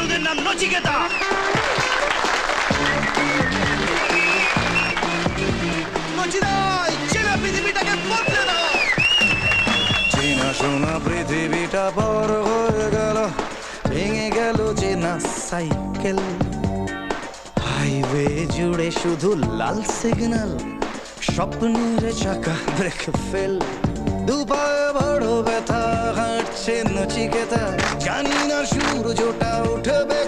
মারুদের নাম নচিকেতা। নচিদাই চেনা পৃথিবীটাকে বদলে দাও। চেনা শোনা পৃথিবীটা পর হয়ে গেল, ভেঙে গেল চেনা সাইকেল। হাইওয়ে জুড়ে শুধু লাল সিগন্যাল, স্বপ্নের চাকা ব্রেক ফেল। দুপায়ে বড় ব্যথা, হাঁটছে নচিকেতা, জানি না সূর্যটা উঠবে।